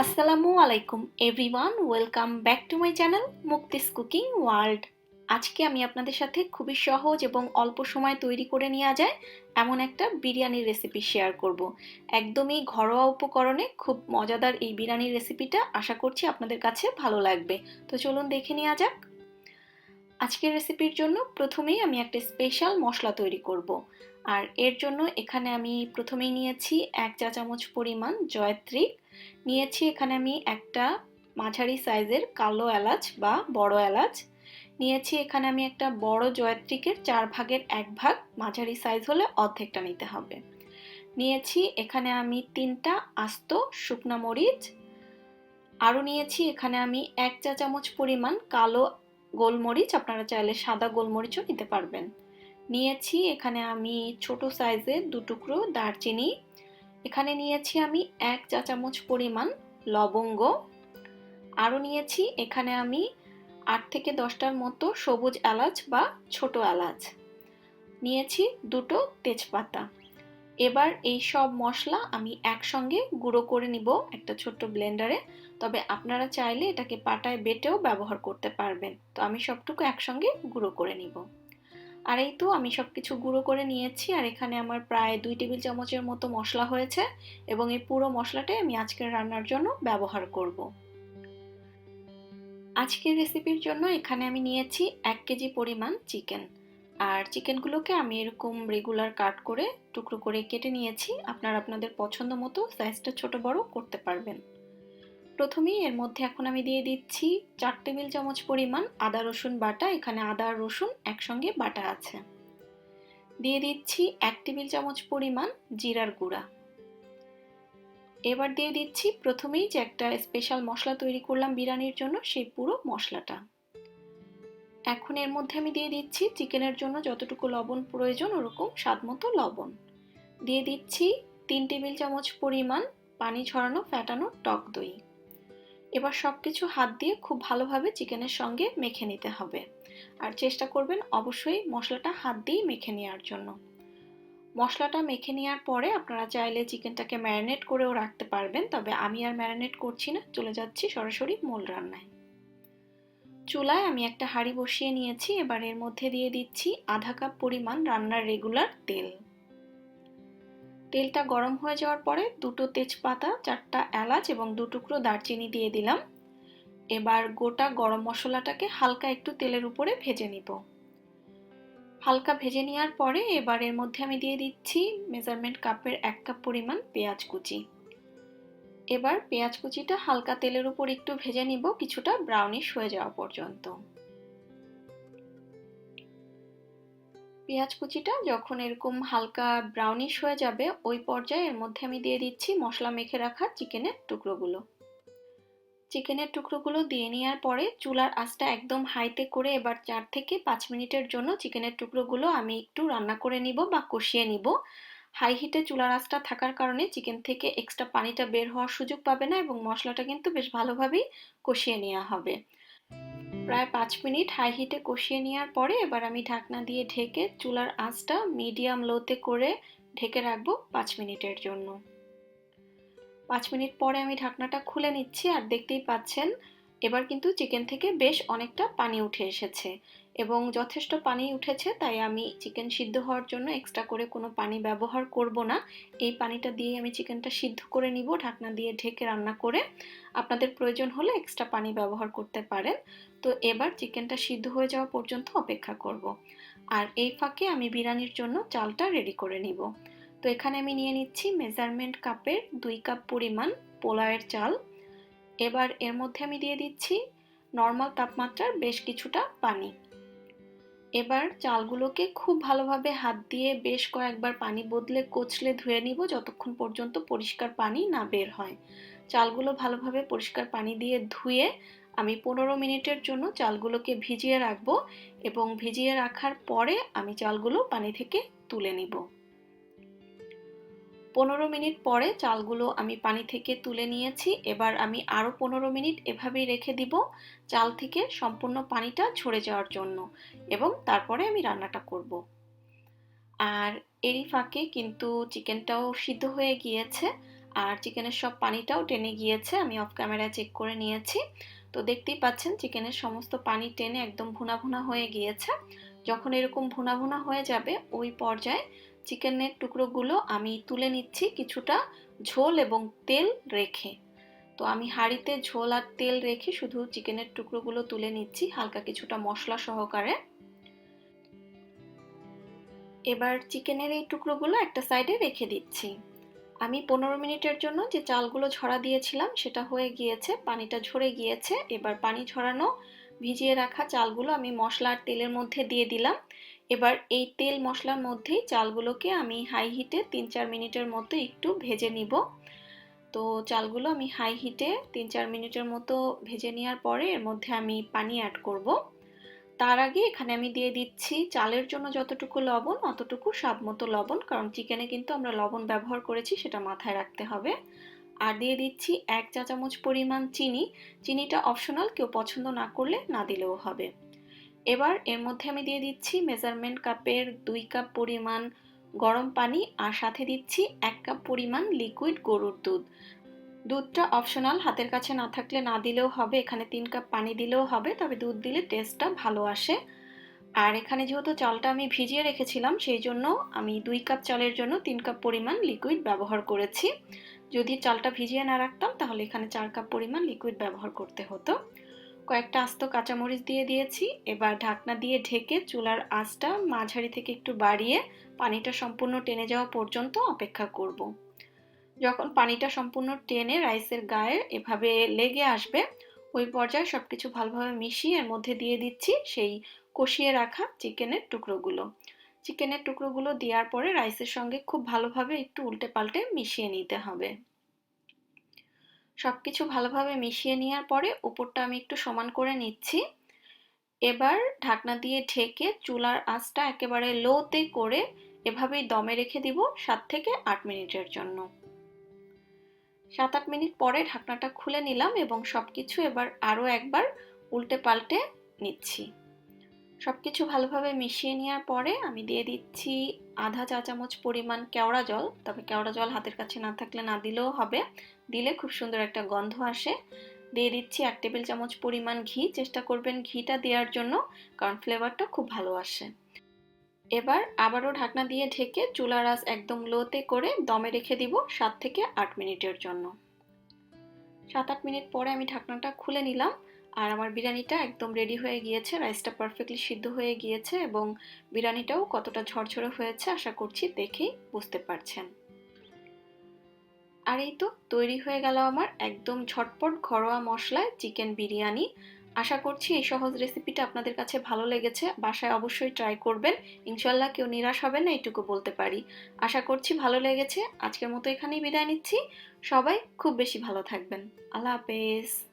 আসসালামু আলাইকুম everyone, welcome back to my channel Mukti's cooking world. আজকে আমি আপনাদের সাথে খুবই সহজ এবং অল্প সময় তৈরি করে নেওয়া যায় এমন একটা বিরিয়ানির রেসিপি শেয়ার করব। একদমই ঘরোয়া উপকরণে খুব মজাদার এই বিরিয়ানির রেসিপিটা আশা করছি আপনাদের কাছে ভালো লাগবে। তো চলুন দেখে নেওয়া যাক। আজকের রেসিপির জন্য প্রথমেই আমি একটা স্পেশাল মশলা তৈরি করব। আর এর জন্য এখানে আমি প্রথমেই নিয়েছি 1 চা চামচ পরিমাণ জয়ত্রী, নিয়েছি এখানে আমি একটা মাঝারি সাইজের কালো এলাচ বা বড় এলাচ, নিয়েছি এখানে আমি একটা বড় জয়ত্রীকের 1/4 ভাগ, মাঝারি সাইজ হলে অর্ধেকটা নিতে হবে। নিয়েছি এখানে আমি 3টা আস্ত শুকনা মরিচ, আরও নিয়েছি এখানে আমি 1 চা চামচ পরিমাণ কালো গোলমরিচ, আপনারা চাইলে সাদা গোলমরিচও নিতে পারবেন। নিয়েছি এখানে আমি ছোট সাইজের 2 টুকরো দারচিনি, এখানে নিয়েছি আমি 1 চা চামচ পরিমাণ লবঙ্গ, আরও নিয়েছি এখানে আমি 8 থেকে 10টার মতো সবুজ এলাচ বা ছোট এলাচ, নিয়েছি 2টো তেজপাতা। এবার এই সব মশলা আমি একসঙ্গে গুঁড়ো করে নিব একটা ছোট্ট ব্লেন্ডারে, তবে আপনারা চাইলে এটাকে পাটায় বেটেও ব্যবহার করতে পারবেন। তো আমি সবটুকু একসঙ্গে গুঁড়ো করে নিব। আর এই তো আমি সবকিছু গুঁড়ো করে নিয়েছি, আর এখানে আমার প্রায় 2 টেবিল চামচের মতো মশলা হয়েছে এবং এই পুরো মশলাটাই আমি আজকের রান্নার জন্য ব্যবহার করব। আজকের রেসিপির জন্য এখানে আমি নিয়েছি 1 কেজি পরিমাণ চিকেন, আর চিকেনগুলোকে আমি এরকম রেগুলার কাট করে টুকরো করে কেটে নিয়েছি। আপনারা আপনাদের পছন্দ মতো সাইজটা ছোট বড় করতে পারবেন। প্রথমেই এর মধ্যে এখন আমি দিয়ে দিচ্ছি 4 টেবিল চামচ পরিমাণ আদা রসুন বাটা, এখানে আদা আর রসুন একসঙ্গে বাটা আছে। দিয়ে দিচ্ছি 1 টেবিল চামচ পরিমাণ জিরার গুঁড়া। এবার দিয়ে দিচ্ছি প্রথমেই যে একটা স্পেশাল মশলা তৈরি করলাম বিরিয়ানির জন্য, সেই পুরো মশলাটা। এখন এর মধ্যে আমি দিয়ে দিচ্ছি চিকেনের জন্য যতটুকু লবণ প্রয়োজন ওরকম স্বাদ মতো লবণ। দিয়ে দিচ্ছি 3 টেবিল চামচ পরিমাণ পানি ঝরানো ফ্যাটানো টক দই। এবার সবকিছু হাত দিয়ে খুব ভালোভাবে চিকেনের সঙ্গে মেখে নিতে হবে, আর চেষ্টা করবেন অবশ্যই মশলাটা হাত দিয়ে মেখে নেওয়ার জন্য। মশলাটা মেখে নেওয়ার পরে আপনারা চাইলে চিকেনটাকে ম্যারিনেট করেও রাখতে পারবেন, তবে আমি আর ম্যারিনেট করছি না, চলে যাচ্ছি সরাসরি মূল রান্নায়। চুলায় আমি একটা হাঁড়ি বসিয়ে নিয়েছি, এবার এর মধ্যে দিয়ে দিচ্ছি আধা কাপ পরিমাণ রান্নার রেগুলার তেল। তেলটা গরম হয়ে যাওয়ার পরে 2টো তেজপাতা, 4টা এলাচ এবং 2 টুকরো দারচিনি দিয়ে দিলাম। এবার গোটা গরম মশলাটাকে হালকা একটু তেলের উপরে ভেজে নিব। হালকা ভেজে নেওয়ার পরে এবার এর মধ্যে আমি দিয়ে দিচ্ছি মেজারমেন্ট কাপের 1 কাপ পরিমাণ পেঁয়াজ কুচি। এবার পেঁয়াজ কুচিটা হালকা তেলের উপর একটু ভেজে নিব কিছুটা ব্রাউনিশ হয়ে যাওয়া পর্যন্ত। পেঁয়াজ কুচিটা যখন এরকম হালকা ব্রাউনিশ হয়ে যাবে ওই পর্যায়ে এর মধ্যে আমি দিয়ে দিচ্ছি মশলা মেখে রাখা চিকেনের টুকরোগুলো। চিকেনের টুকরোগুলো দিয়ে নেওয়ার পরে চুলার আঁচটা একদম হাইতে করে এবার 4 থেকে 5 মিনিটের জন্য চিকেনের টুকরোগুলো আমি একটু রান্না করে নিব বা কষিয়ে নিব। হাই হিটে চুলার আঁচটা থাকার কারণে চিকেন থেকে এক্সট্রা পানিটা বের হওয়ার সুযোগ পাবে না এবং মশলাটা কিন্তু বেশ ভালোভাবেই কষিয়ে নেওয়া হবে। প্রায় 5 মিনিট হাই হিটে কষিয়ে নেওয়ার পরে এবার আমি ঢাকনা দিয়ে ঢেকে চুলার আঁচটা মিডিয়াম লোতে করে ঢেকে রাখবো 5 মিনিটের জন্য। 5 মিনিট পরে আমি ঢাকনাটা খুলে নিচ্ছি, আর দেখতেই পাচ্ছেন এবার কিন্তু চিকেন থেকে বেশ অনেকটা পানি উঠে এসেছে এবং যথেষ্ট পানি উঠেছে, তাই আমি চিকেন সিদ্ধ হওয়ার জন্য এক্সট্রা করে কোনো পানি ব্যবহার করব না। এই পানিটা দিয়ে আমি চিকেনটা সিদ্ধ করে নিব ঢাকনা দিয়ে ঢেকে রান্না করে। আপনাদের প্রয়োজন হলে এক্সট্রা পানি ব্যবহার করতে পারেন। তো এবার চিকেনটা সিদ্ধ হয়ে যাওয়া পর্যন্ত অপেক্ষা করব, আর এই ফাঁকে আমি বিরিয়ানির জন্য চালটা রেডি করে নিব। তো এখানে আমি নিয়ে নিচ্ছি মেজারমেন্ট কাপের 2 কাপ পরিমাণ পোলাওয়ের চাল। এবার এর মধ্যে আমি দিয়ে দিচ্ছি নর্মাল তাপমাত্রার বেশ কিছুটা পানি। এবার চালগুলোকে খুব ভালোভাবে হাত দিয়ে বেশ কয়েকবার পানি বদলে কচলে ধুয়ে নিব যতক্ষণ পর্যন্ত পরিষ্কার পানি না বের হয়। চালগুলো ভালোভাবে পরিষ্কার পানি দিয়ে ধুয়ে আমি 15 মিনিটের জন্য চালগুলোকে ভিজিয়ে রাখবো এবং ভিজিয়ে রাখার পরে আমি চালগুলো পানি থেকে তুলে নিব। 15 মিনিট পরে চালগুলো আমি পানি থেকে তুলে নিয়েছি। এবার আমি আরও 15 মিনিট এভাবেই রেখে দিব চাল থেকে সম্পূর্ণ পানিটা ঝরে যাওয়ার জন্য, এবং তারপরে আমি রান্নাটা করব। আর এরই ফাঁকে কিন্তু চিকেনটাও সিদ্ধ হয়ে গিয়েছে। আর চিকেনের সব পানিটাও টেনে গিয়েছে, আমি অফ ক্যামেরায় চেক করে নিয়েছি। তো দেখতেই পাচ্ছেন চিকেনের সমস্ত পানি টেনে একদম ভুনা ভুনা হয়ে গিয়েছে। যখন এরকম ভুনা ভুনা হয়ে যাবে ওই পর্যায়ে চিকেনের টুকরোগুলো আমি তুলে নিচ্ছি কিছুটা ঝোল এবং তেল রেখে। তো আমি হাঁড়িতে ঝোল আর তেল রেখে শুধু চিকেনের টুকরোগুলো তুলে নিচ্ছি হালকা কিছুটা মশলা সহকারে। এবার চিকেনের এই টুকরোগুলো একটা সাইডে রেখে দিচ্ছি। আমি 15 মিনিটের জন্য যে চালগুলো ঝরা দিয়েছিলাম সেটা হয়ে গিয়েছে, পানিটা ঝরে গিয়েছে। এবার পানি ঝরানো ভিজিয়ে রাখা চালগুলো আমি মশলা আর তেলের মধ্যে দিয়ে দিলাম। এবার এই তেল মশলার মধ্যেই চালগুলোকে আমি হাই হিটে 3-4 মিনিটের মতো একটু ভেজে নিব। তো চালগুলো আমি হাই হিটে 3-4 মিনিটের মতো ভেজে নেওয়ার পরে এর মধ্যে আমি পানি অ্যাড করব। তার আগে এখানে আমি দিয়ে দিচ্ছি চালের জন্য যতটুকু লবণ অতটুকু স্বাদ মতো লবণ, কারণ চিকেনে কিন্তু আমরা লবণ ব্যবহার করেছি, সেটা মাথায় রাখতে হবে। আর দিয়ে দিচ্ছি 1 চা চামচ পরিমাণ চিনি। চিনিটা অপশনাল, কেউ পছন্দ না করলে না দিলেও হবে। এবার এর মধ্যে আমি দিয়ে দিচ্ছি মেজারমেন্ট কাপের 2 কাপ পরিমাণ গরম পানি, আর সাথে দিচ্ছি 1 কাপ পরিমাণ লিকুইড গরুর দুধ। দুধটা অপশনাল, হাতের কাছে না থাকলে না দিলেও হবে, এখানে 3 কাপ পানি দিলেও হবে, তবে দুধ দিলে টেস্টটা ভালো আসে। আর এখানে যেহেতু চালটা আমি ভিজিয়ে রেখেছিলাম সেই জন্য আমি 2 কাপ চালের জন্য 3 কাপ পরিমাণ লিকুইড ব্যবহার করেছি। যদি চালটা ভিজিয়ে না রাখতাম তাহলে এখানে 4 কাপ পরিমাণ লিকুইড ব্যবহার করতে হতো। কয়েকটা আস্ত কাঁচামরিচ দিয়ে দিয়েছি। এবার ঢাকনা দিয়ে ঢেকে চুলার আঁচটা মাঝারি থেকে একটু বাড়িয়ে পানিটা সম্পূর্ণ টেনে যাওয়া পর্যন্ত অপেক্ষা করব। যখন পানিটা সম্পূর্ণ টেনে রাইসের গায়ে এভাবে লেগে আসবে ওই পর্যায়ে সবকিছু ভালোভাবে মিশিয়ে এর মধ্যে দিয়ে দিচ্ছি সেই কষিয়ে রাখা চিকেনের টুকরোগুলো। চিকেনের টুকরোগুলো দেওয়ার পরে রাইসের সঙ্গে খুব ভালোভাবে একটু উল্টে পাল্টে মিশিয়ে নিতে হবে। সবকিছু ভালোভাবে মিশিয়ে নেওয়ার পরে উপরটা আমি একটু সমান করে নিচ্ছি। এবার ঢাকনা দিয়ে ঢেকে চুলার আঁচটা একেবারে লোতে করে এভাবেই দমে রেখে দিব 7 থেকে 8 মিনিটের জন্য। 7-8 মিনিট পরে ঢাকনাটা খুলে নিলাম এবং সবকিছু এবার আরও একবার উল্টে পাল্টে নিচ্ছি। সবকিছু ভালোভাবে মিশিয়ে নেওয়ার পরে আমি দিয়ে দিচ্ছি আধা চা চামচ পরিমাণ কেওড়া জল, তবে কেওড়া জল হাতের কাছে না থাকলে না দিলেও হবে, দিলে খুব সুন্দর একটা গন্ধ আসে। দিয়ে দিচ্ছি 1 টেবিল চামচ পরিমাণ ঘি, চেষ্টা করবেন ঘিটা দেওয়ার জন্য, কারণ ফ্লেভারটা খুব ভালো আসে। এবার আবারও ঢাকনা দিয়ে ঢেকে চুলার আঁচ একদম লোতে করে দমে রেখে দিব 7 থেকে 8 মিনিটের জন্য। 7-8 মিনিট পরে আমি ঢাকনাটা খুলে নিলাম আর আমার বিরিয়ানিটা একদম রেডি হয়ে গিয়েছে। রাইসটা পারফেক্টলি সিদ্ধ হয়ে গিয়েছে এবং বিরিয়ানিটাও কতটা ঝরঝরে হয়েছে আশা করছি দেখেই বুঝতে পারছেন। আর এই তো তৈরি হয়ে গেল আমার একদম ঝটপট ঘরোয়া মশলায় চিকেন বিরিয়ানি। আশা করছি এই সহজ রেসিপিটা আপনাদের কাছে ভালো লেগেছে, বাসায় অবশ্যই ট্রাই করবেন, ইনশাল্লাহ কেউ নিরাশ হবে না এইটুকু বলতে পারি। আশা করছি ভালো লেগেছে। আজকের মতো এখানেই বিদায় নিচ্ছি। সবাই খুব বেশি ভালো থাকবেন। আল্লাহ হাফেজ।